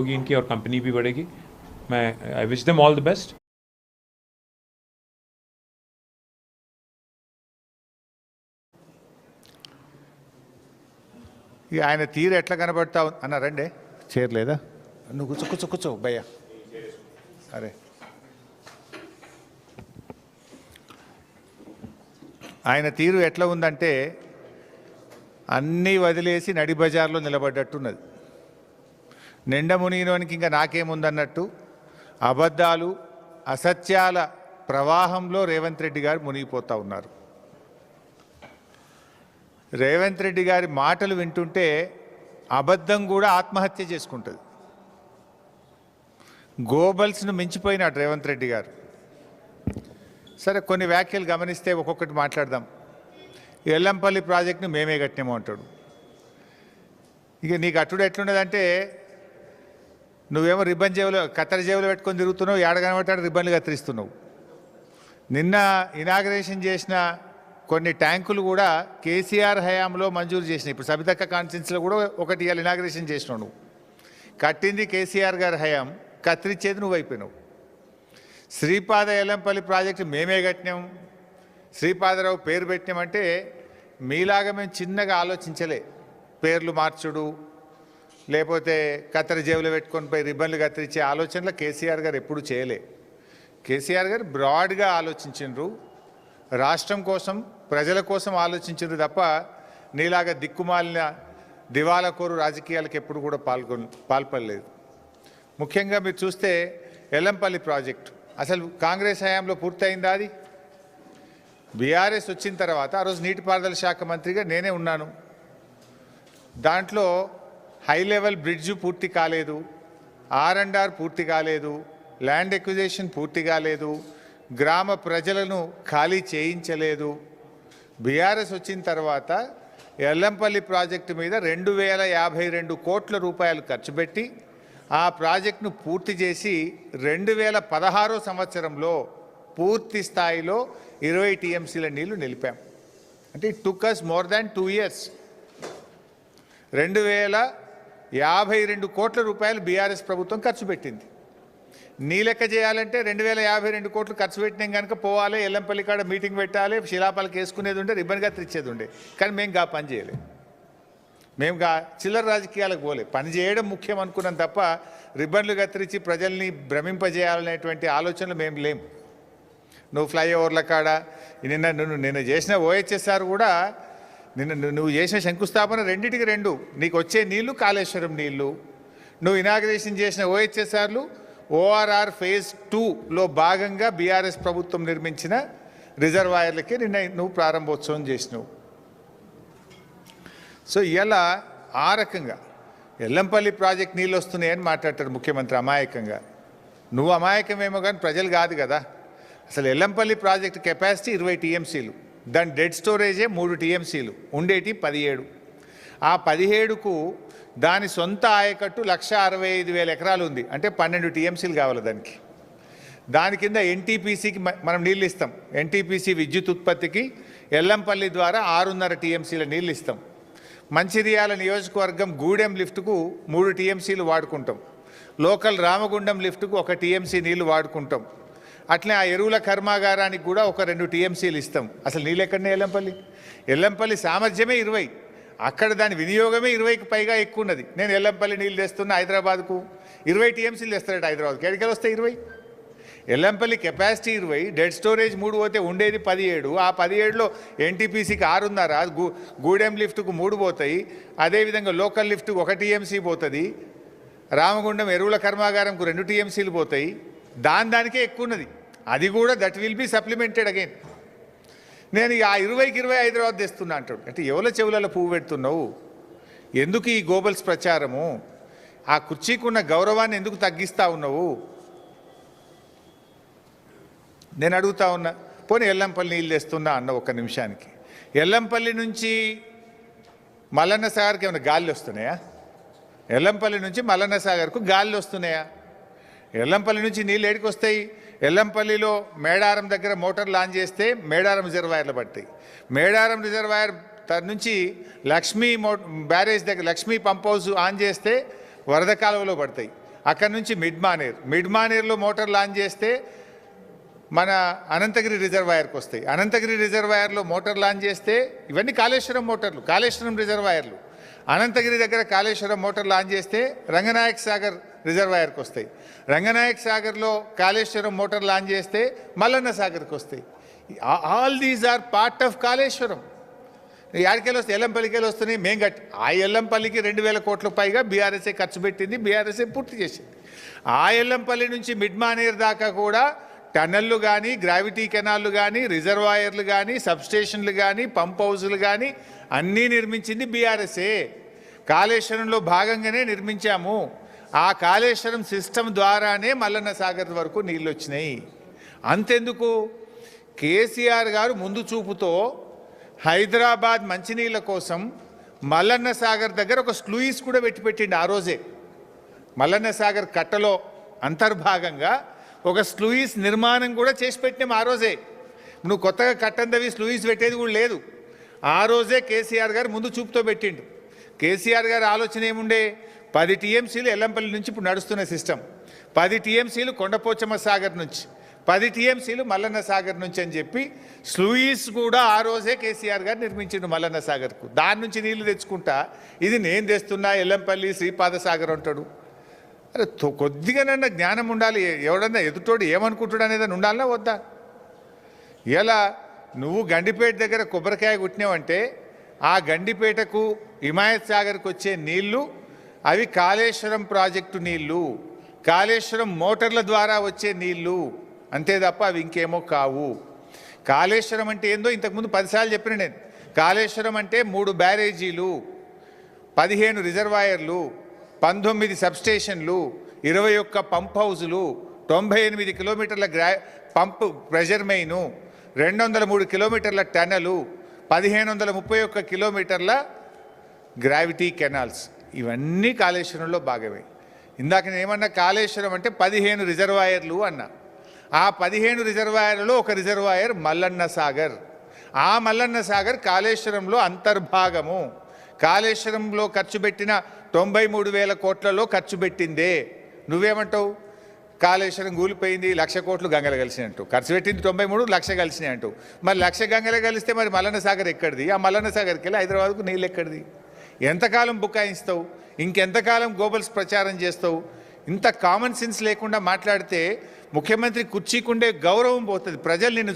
होगी इनकी और कंपनी भी बढ़ेगी। मैं I wish them all the best. ఆయన తీరు ఎట్లా కనబడతా అన్నారండి చేరలేదా నువ్వు కూర్చో కూర్చో కూర్చో భయ్యా సరే ఆయన తీరు ఎట్లా ఉందంటే అన్నీ వదిలేసి నడి బజార్లో నిలబడ్డట్టున్నది. నిండ మునిగినోనికి ఇంకా నాకేముందన్నట్టు అబద్ధాలు అసత్యాల ప్రవాహంలో రేవంత్ రెడ్డి గారు మునిగిపోతూ ఉన్నారు. రేవంత్ రెడ్డి గారి మాటలు వింటుంటే అబద్ధం కూడా ఆత్మహత్య చేసుకుంటుంది. గోబల్స్ను మించిపోయినాడు రేవంత్ రెడ్డి గారు. సరే కొన్ని వ్యాఖ్యలు గమనిస్తే ఒక్కొక్కటి మాట్లాడదాం. ఎల్లంపల్లి ప్రాజెక్టును మేమే కట్టినామో అంటాడు. ఇక నీకు అట్టుడు ఎట్లున్నదంటే నువ్వేమో రిబ్బన్ జేబులో కత్తెర జేబులో పెట్టుకొని తిరుగుతున్నావు, ఏడగనబట్టాడు రిబ్బన్లు కత్తిరిస్తున్నావు. నిన్న ఇనాగ్రేషన్ చేసిన కొన్ని ట్యాంకులు కూడా కేసీఆర్ హయాంలో మంజూరు చేసినాయి. ఇప్పుడు సబితక్క కాన్స్టిట్యున్సీలో కూడా ఒకటి ఇవాళ ఇనాగ్రేషన్ చేసినావు. నువ్వు కట్టింది కేసీఆర్ గారి హయాం, కత్తిరించేది నువ్వు అయిపోయినావు. శ్రీపాద ఎల్లంపల్లి ప్రాజెక్టు మేమే కట్టినాం, శ్రీపాదరావు పేరు పెట్టినామంటే మీలాగా మేము చిన్నగా ఆలోచించలే. పేర్లు మార్చుడు లేకపోతే కత్తెర జేబులో పెట్టుకొని పోయి రిబ్బన్లు కత్తిరించే ఆలోచనలు కేసీఆర్ గారు ఎప్పుడు చేయలే. కేసీఆర్ గారు బ్రాడ్గా ఆలోచించిండ్రు, రాష్ట్రం కోసం ప్రజల కోసం ఆలోచించారు తప్ప నీలాగా దిక్కుమాలిన దివాలాకోరు రాజకీయాలకు ఎప్పుడు కూడా పాల్పడలేదు. ముఖ్యంగా మీరు చూస్తే ఎల్లంపల్లి ప్రాజెక్టు అసలు కాంగ్రెస్ హయాంలో పూర్తయిందా? అది బీఆర్ఎస్ వచ్చిన తర్వాత ఆ రోజు నీటిపారుదల శాఖ మంత్రిగా నేనే ఉన్నాను. దాంట్లో హై లెవెల్ బ్రిడ్జు పూర్తి కాలేదు, R&R పూర్తి కాలేదు, ల్యాండ్ ఎక్విజిషన్ పూర్తి కాలేదు, గ్రామ ప్రజలను ఖాళీ చేయించలేదు. బీఆర్ఎస్ వచ్చిన తర్వాత ఎల్లంపల్లి ప్రాజెక్టు మీద 2052 కోట్ల రూపాయలు ఖర్చు పెట్టి ఆ ప్రాజెక్టును పూర్తి చేసి 2016 సంవత్సరంలో పూర్తి స్థాయిలో 20 TMCల నీళ్లు నిలిపాం. అంటే it took us more than 2 years. 2052 కోట్ల రూపాయలు బీఆర్ఎస్ ప్రభుత్వం ఖర్చు పెట్టింది. నీ లెక్క చేయాలంటే 2052 కోట్లు ఖర్చు పెట్టినాం కనుక పోవాలి, ఎల్లంపల్లి కాడ మీటింగ్ పెట్టాలి, శిలాపాలకు వేసుకునేది ఉండే, రిబ్బన్ కత్తిరించేది ఉండే. కానీ మేము పని చేయలే, మేము చిల్లర రాజకీయాలకు పోలే. పని చేయడం ముఖ్యం అనుకున్నాం తప్ప రిబ్బన్లు కత్తిరించి ప్రజల్ని భ్రమింపజేయాలనేటువంటి ఆలోచనలు మేము లేం. నువ్వు ఫ్లైఓవర్ల కాడ నిన్న చేసిన OHSR కూడా నువ్వు చేసిన శంకుస్థాపన రెండింటికి 2. నీకు వచ్చే నీళ్లు కాళేశ్వరం నీళ్లు, నువ్వు ఇనాగ్రేషన్ చేసిన OHSRలు ORR phase 2లో భాగంగా బీఆర్ఎస్ ప్రభుత్వం నిర్మించిన రిజర్వాయర్లకే నువ్వు ప్రారంభోత్సవం చేసినావు. సో ఇలా ఆ రకంగా ఎల్లంపల్లి ప్రాజెక్ట్ నీళ్ళు వస్తున్నాయని మాట్లాడతాడు ముఖ్యమంత్రి అమాయకంగా. నువ్వు అమాయకమేమో కానీ ప్రజలు కాదు కదా. అసలు ఎల్లంపల్లి ప్రాజెక్ట్ కెపాసిటీ 20 TMCలు, దాని డెడ్ స్టోరేజే 3 TMCలు, ఉండేటి 17. ఆ 17కు దాని సొంత ఆయకట్టు 1,65,000 ఎకరాలు ఉంది. అంటే 12 TMCలు కావాలి దానికి. దాని కింద NTPCకి మనం నీళ్ళు ఇస్తాం. NTPC విద్యుత్ ఉత్పత్తికి ఎల్లంపల్లి ద్వారా 6.5 TMCల నీళ్ళు ఇస్తాం. మంచిర్యాల నియోజకవర్గం గూడెం లిఫ్ట్కు 3 TMCలు వాడుకుంటాం. లోకల్ రామగుండం లిఫ్ట్కు 1 TMC నీళ్లు వాడుకుంటాం. అట్లే ఆ ఎరువుల కర్మాగారానికి కూడా ఒక 2 TMCలు ఇస్తాం. అసలు నీళ్ళు ఎక్కడనే ఎల్లంపల్లి సామర్థ్యమే 20, అక్కడ దాని వినియోగమే 20కి పైగా ఎక్కువ ఉన్నది. నేను ఎల్లంపల్లి నీళ్ళు తెస్తున్నా హైదరాబాద్కు, 20 TMCలు తెస్తారట హైదరాబాద్కి. ఎక్కడికి వస్తాయి 20? ఎల్లంపల్లి కెపాసిటీ 20, డెడ్ స్టోరేజ్ 3 పోతే ఉండేది 17. ఆ 17లో NTPCకి 6.5, గూడెం లిఫ్ట్కు 3 పోతాయి. అదేవిధంగా లోకల్ లిఫ్ట్కు 1 TMC పోతుంది. రామగుండం ఎరువుల కర్మాగారంకు 2 TMCలు పోతాయి. దానికే ఎక్కువ ఉన్నది. అది కూడా that will be supplemented again. నేను ఆ 20కి 20 హైదరాబాద్ తెస్తున్నా అంటాడు. అంటే ఎవరి చెవులలో పువ్వు పెడుతున్నావు? ఎందుకు ఈ గోబల్స్ ప్రచారము? ఆ కుర్చీకున్న గౌరవాన్ని ఎందుకు తగ్గిస్తూ ఉన్నావు? నేను అడుగుతా ఉన్నా. పోనీ ఎల్లంపల్లి నీళ్ళు తెస్తున్నా అన్న ఒక్క నిమిషానికి. ఎల్లంపల్లి నుంచి మల్లన్న సాగర్కి ఏమైనా గాలి వస్తున్నాయా? ఎల్లంపల్లి నుంచి మల్లన్న సాగర్కు గాలి వస్తున్నాయా? ఎల్లంపల్లి నుంచి నీళ్ళు ఏడికి వస్తాయి? ఎల్లంపల్లిలో మేడారం దగ్గర మోటార్ లాంచ్ చేస్తే మేడారం రిజర్వాయర్లు పడతాయి. మేడారం రిజర్వాయర్ నుంచి లక్ష్మీ బ్యారేజ్ దగ్గర లక్ష్మీ పంప్ హౌస్ ఆన్ చేస్తే వరద కాలువలో పడతాయి. అక్కడ నుంచి మిడ్ మానేర్లో మోటార్ లాంచ్ చేస్తే మన అనంతగిరి రిజర్వాయర్కి వస్తాయి. అనంతగిరి రిజర్వాయర్లో మోటార్ లాంచ్ చేస్తే ఇవన్నీ కాళేశ్వరం మోటార్లు, కాళేశ్వరం రిజర్వాయర్లు. అనంతగిరి దగ్గర కాళేశ్వరం మోటార్ లాంచ్ చేస్తే రంగనాయక్ సాగర్ రిజర్వాయర్కి వస్తాయి. రంగనాయక్ సాగర్లో కాళేశ్వరం మోటార్ లాంచ్ చేస్తే మల్లన్న సాగర్కి వస్తాయి. All these are part of Kaleshwaram. యాడికెళ్ళి వస్తే ఎల్లంపల్లికి వస్తున్నాయి. మేము కట్టి ఆ ఎల్లంపల్లికి 2,000 కోట్ల పైగా బీఆర్ఎస్ఏ ఖర్చు పెట్టింది, బీఆర్ఎస్ఏ పూర్తి చేసింది. ఆ ఎల్లంపల్లి నుంచి మిడ్ మానేర్ దాకా కూడా టన్నెళ్ళు కానీ, గ్రావిటీ కెనాళ్ళు కానీ, రిజర్వాయర్లు కానీ, సబ్స్టేషన్లు కానీ, పంప్ హౌజులు కానీ అన్నీ నిర్మించింది బీఆర్ఎస్ఏ. కాళేశ్వరంలో భాగంగానే నిర్మించాము. ఆ కాళేశ్వరం సిస్టమ్ ద్వారానే మల్లన్న సాగర్ వరకు నీళ్ళు వచ్చినాయి. అంతెందుకు, కేసీఆర్ గారు ముందు చూపుతో హైదరాబాద్ మంచినీళ్ళ కోసం మల్లన్న సాగర్ దగ్గర ఒక స్లూయిస్ కూడా పెట్టిండి. ఆ రోజే మల్లన్న సాగర్ కట్టలో అంతర్భాగంగా ఒక స్లూయిస్ నిర్మాణం కూడా చేసి పెట్టినాం. ఆ రోజే నువ్వు కొత్తగా కట్టందవి స్లూయిస్ పెట్టేది కూడా లేదు. ఆ రోజే కేసీఆర్ గారు ముందు చూపుతో పెట్టిండు. కేసీఆర్ గారు ఆలోచన ఏముండే, 10 టీఎంసీలు ఎల్లంపల్లి నుంచి ఇప్పుడు నడుస్తున్న సిస్టమ్, 10 టీఎంసీలు కొండపోచమ్మ సాగర్ నుంచి, 10 టీఎంసీలు మల్లన్న సాగర్ నుంచి అని చెప్పి స్లూయిస్ కూడా ఆ రోజే కేసీఆర్ గారు నిర్మించిండు మల్లన్న సాగర్కు. దాని నుంచి నీళ్లు తెచ్చుకుంటా ఇది నేను తెస్తున్నా ఎల్లంపల్లి శ్రీపాద సాగర్ అంటాడు. అరే కొద్దిగానన్నా జ్ఞానం ఉండాలి. ఎవడన్నా ఎదుటోడు ఏమనుకుంటాడు అనేది ఉండాలన్నా వద్దా? ఇలా నువ్వు గండిపేట దగ్గర కొబ్బరికాయ కొట్టినావంటే ఆ గండిపేటకు హిమాయత్ సాగర్కి వచ్చే నీళ్లు అవి కాళేశ్వరం ప్రాజెక్టు నీళ్లు, కాళేశ్వరం మోటార్ల ద్వారా వచ్చే నీళ్లు, అంతే తప్ప అవి ఇంకేమో కావు. కాళేశ్వరం అంటే ఏందో ఇంతకుముందు 10 సార్లు చెప్పిన నేను. కాళేశ్వరం అంటే 3 బ్యారేజీలు, 15 రిజర్వాయర్లు, 19 సబ్స్టేషన్లు, 21 పంప్ హౌజులు, 98 కిలోమీటర్ల పంప్ ప్రెషర్ మెయిను, 203 కిలోమీటర్ల టనలు, 1531 కిలోమీటర్ల గ్రావిటీ కెనాల్స్, ఇవన్నీ కాళేశ్వరంలో భాగమే. ఇందాక నేను ఏమన్నా, కాళేశ్వరం అంటే 15 రిజర్వాయర్లు అన్నా. ఆ 15 రిజర్వాయర్లలో ఒక రిజర్వాయర్ మల్లన్న సాగర్. ఆ మల్లన్న సాగర్ కాళేశ్వరంలో అంతర్భాగము. కాళేశ్వరంలో ఖర్చు పెట్టిన 93,000 కోట్లలో ఖర్చు పెట్టిందే. నువ్వేమంటావు? కాళేశ్వరం కూలిపోయింది, 1,00,000 కోట్లు గంగలు కలిసినాయి అంటూ. ఖర్చు పెట్టింది 93, 1,00,000 కలిసినాయి అంటూ. మరి 1,00,000 గంగలు కలిస్తే మరి మల్లన్న సాగర్ ఎక్కడిది? ఆ మల్లన్న సాగర్కి వెళ్ళి హైదరాబాద్కు నీళ్ళు ఎక్కడిది? ఎంతకాలం బుకాయిస్తావు? ఇంకెంతకాలం గోబల్స్ ప్రచారం చేస్తావు? ఇంత కామన్ సెన్స్ లేకుండా మాట్లాడితే ముఖ్యమంత్రి కుర్చీకుండే గౌరవం పోతుంది. ప్రజలు నిన్ను